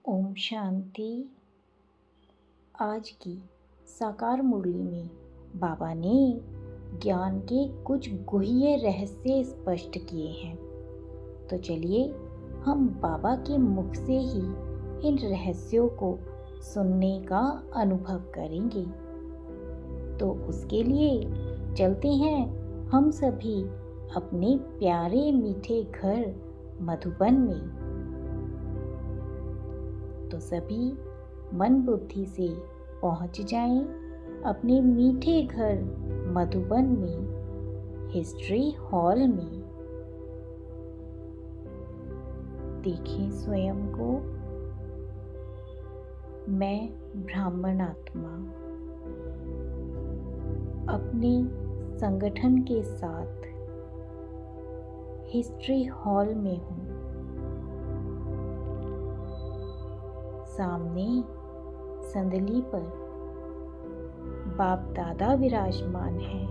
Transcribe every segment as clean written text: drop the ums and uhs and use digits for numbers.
ओम शांति। आज की साकार मुरली में बाबा ने ज्ञान के कुछ गुह्य रहस्य स्पष्ट किए हैं। तो चलिए हम बाबा के मुख से ही इन रहस्यों को सुनने का अनुभव करेंगे। तो उसके लिए चलते हैं हम सभी अपने प्यारे मीठे घर मधुबन में। तो सभी मन बुद्धि से पहुंच जाएं अपने मीठे घर मधुबन में, हिस्ट्री हॉल में। देखें स्वयं को, मैं ब्राह्मण आत्मा अपने संगठन के साथ हिस्ट्री हॉल में हूँ। सामने संदली पर बाप दादा विराजमान हैं।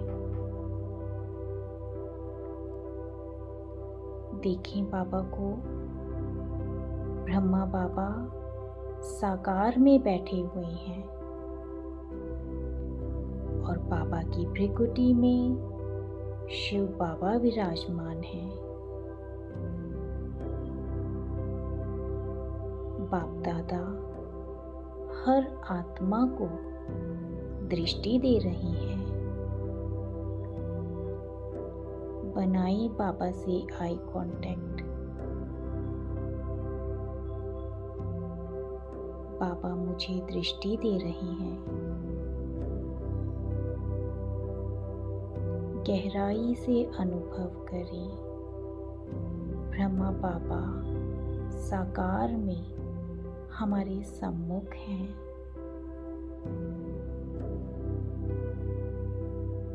देखें बाबा को, ब्रह्मा बाबा साकार में बैठे हुए हैं और बाबा की भृकुटी में शिव बाबा विराजमान हैं। बाप दादा हर आत्मा को दृष्टि दे रही हैं। बनाए बाबा से आई कांटेक्ट। बाबा मुझे दृष्टि दे रहे हैं। गहराई से अनुभव करें, ब्रह्मा बाबा साकार में हमारे सम्मुख हैं।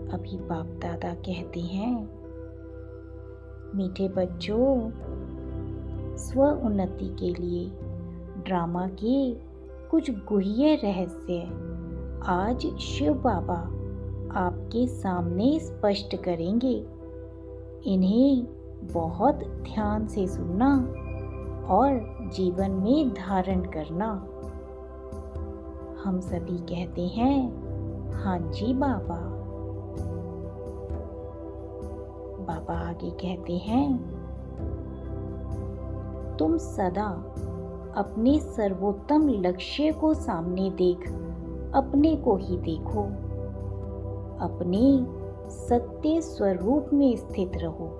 अभी बाप दादा कहते हैं, मीठे बच्चों, स्व उन्नति के लिए ड्रामा के कुछ गुह्य रहस्य आज शिव बाबा आपके सामने स्पष्ट करेंगे। इन्हें बहुत ध्यान से सुनना और जीवन में धारण करना। हम सभी कहते हैं, हाँ जी बाबा। बाबा आगे कहते हैं, तुम सदा अपने सर्वोत्तम लक्ष्य को सामने देख अपने को ही देखो। अपने सत्य स्वरूप में स्थित रहो।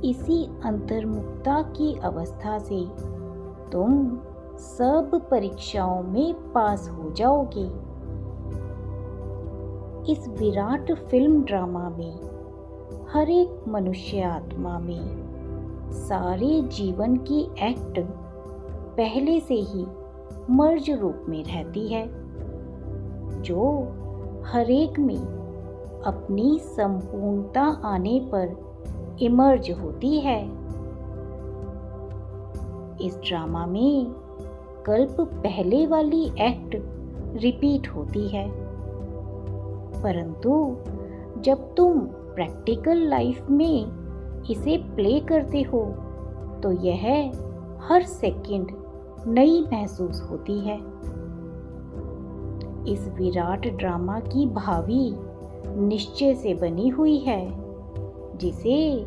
इसी अंतर्मुखता की अवस्था से तुम सब परीक्षाओं में पास हो जाओगे। इस विराट फिल्म ड्रामा में हर एक मनुष्य आत्मा में सारे जीवन की एक्ट पहले से ही मर्ज रूप में रहती है, जो हर एक में अपनी संपूर्णता आने पर इमर्ज होती है। इस ड्रामा में कल्प पहले वाली एक्ट रिपीट होती है, परंतु जब तुम प्रैक्टिकल लाइफ में इसे प्ले करते हो तो यह हर सेकंड नई महसूस होती है। इस विराट ड्रामा की भावी निश्चय से बनी हुई है, जिसे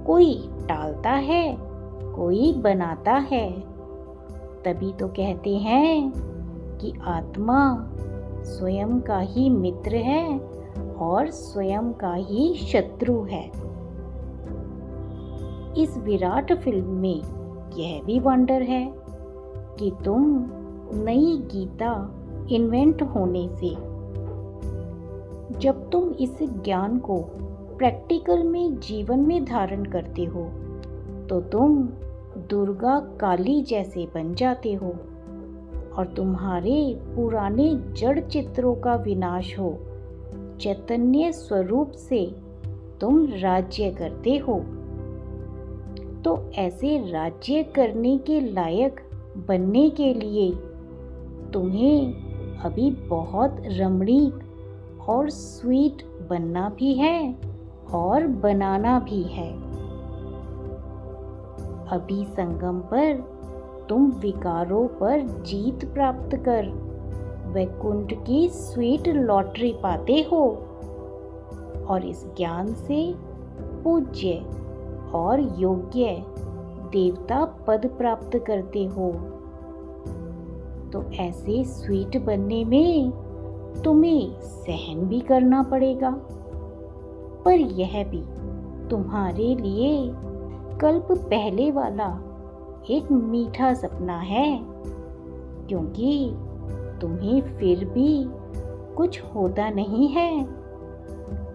कोई टालता है, कोई बनाता है। तभी तो कहते हैं कि आत्मा स्वयं का ही मित्र है और स्वयं का ही शत्रु है। इस विराट फिल्म में यह भी वंडर है कि तुम नई गीता इन्वेंट होने से, जब तुम इस ज्ञान को प्रैक्टिकल में जीवन में धारण करते हो तो तुम दुर्गा काली जैसे बन जाते हो और तुम्हारे पुराने जड़ चित्रों का विनाश हो। चैतन्य स्वरूप से तुम राज्य करते हो। तो ऐसे राज्य करने के लायक बनने के लिए तुम्हें अभी बहुत रमणीक और स्वीट बनना भी है और बनाना भी है। अभी संगम पर तुम विकारों पर जीत प्राप्त कर वैकुंठ की स्वीट लॉटरी पाते हो और इस ज्ञान से पूज्य और योग्य देवता पद प्राप्त करते हो। तो ऐसे स्वीट बनने में तुम्हें सहन भी करना पड़ेगा, पर यह भी तुम्हारे लिए कल्प पहले वाला एक मीठा सपना है, क्योंकि तुम्हें फिर भी कुछ होता नहीं है,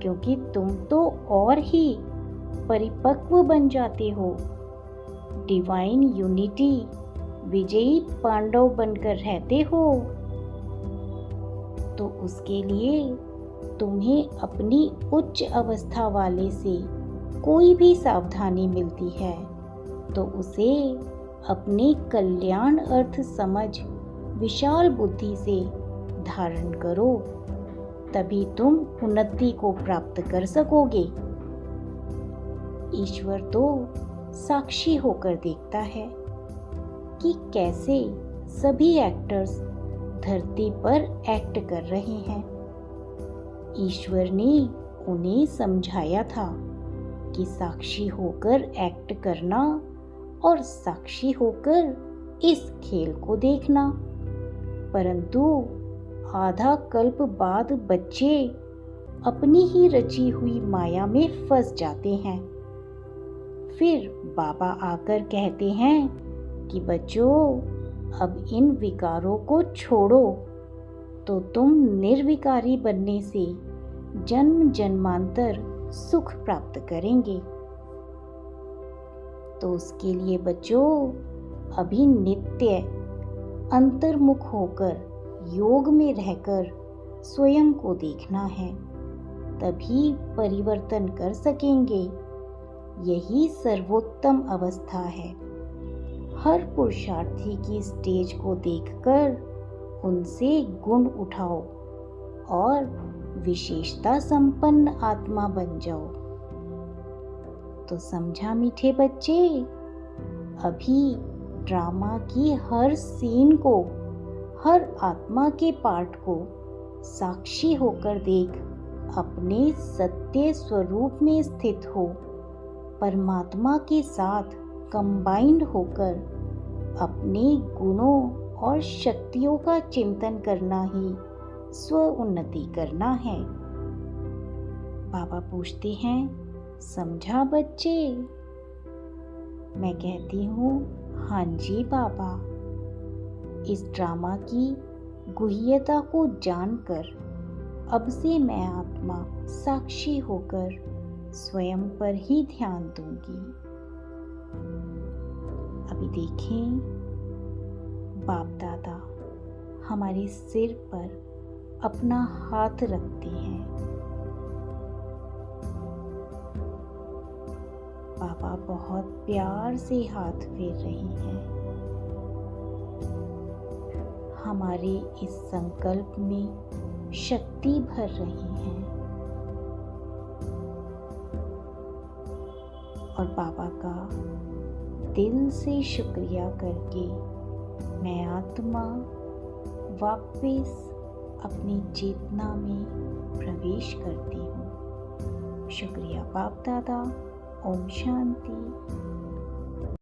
क्योंकि तुम तो और ही परिपक्व बन जाते हो। डिवाइन यूनिटी विजयी पांडव बनकर रहते हो। तो उसके लिए तुम्हें अपनी उच्च अवस्था वाले से कोई भी सावधानी मिलती है तो उसे अपने कल्याण अर्थ समझ विशाल बुद्धि से धारण करो, तभी तुम उन्नति को प्राप्त कर सकोगे। ईश्वर तो साक्षी होकर देखता है कि कैसे सभी एक्टर्स धरती पर एक्ट कर रहे हैं। ईश्वर ने उन्हें समझाया था कि साक्षी होकर एक्ट करना और साक्षी होकर इस खेल को देखना, परंतु आधा कल्प बाद बच्चे अपनी ही रची हुई माया में फंस जाते हैं। फिर बाबा आकर कहते हैं कि बच्चों, अब इन विकारों को छोड़ो तो तुम निर्विकारी बनने से जन्म जन्मांतर सुख प्राप्त करेंगे। तो उसके लिए बच्चों अभी नित्य अंतर्मुख होकर योग में रहकर स्वयं को देखना है, तभी परिवर्तन कर सकेंगे। यही सर्वोत्तम अवस्था है। हर पुरुषार्थी की स्टेज को देखकर उनसे गुण उठाओ और विशेषता संपन्न आत्मा बन जाओ। तो समझा मीठे बच्चे? अभी ड्रामा की हर सीन को, हर आत्मा के पार्ट को साक्षी होकर देख अपने सत्य स्वरूप में स्थित हो, परमात्मा के साथ कंबाइंड होकर अपने गुणों और शक्तियों का चिंतन करना ही स्व उन्नति करना है। बाबा पूछते हैं, समझा बच्चे? मैं कहती हूँ, हाँ जी बाबा। इस ड्रामा की गुह्यता को जानकर अब से मैं आत्मा साक्षी होकर स्वयं पर ही ध्यान दूंगी। अभी देखें, बाप दादा हमारे सिर पर अपना हाथ रखते हैं। बाबा बहुत प्यार से हाथ फेर रहे हैं। हमारे इस संकल्प में शक्ति भर रहे हैं और बाबा का दिल से शुक्रिया करके मैं आत्मा वापस अपनी चेतना में प्रवेश करती हूँ। शुक्रिया बाप दादा। ओम शांति।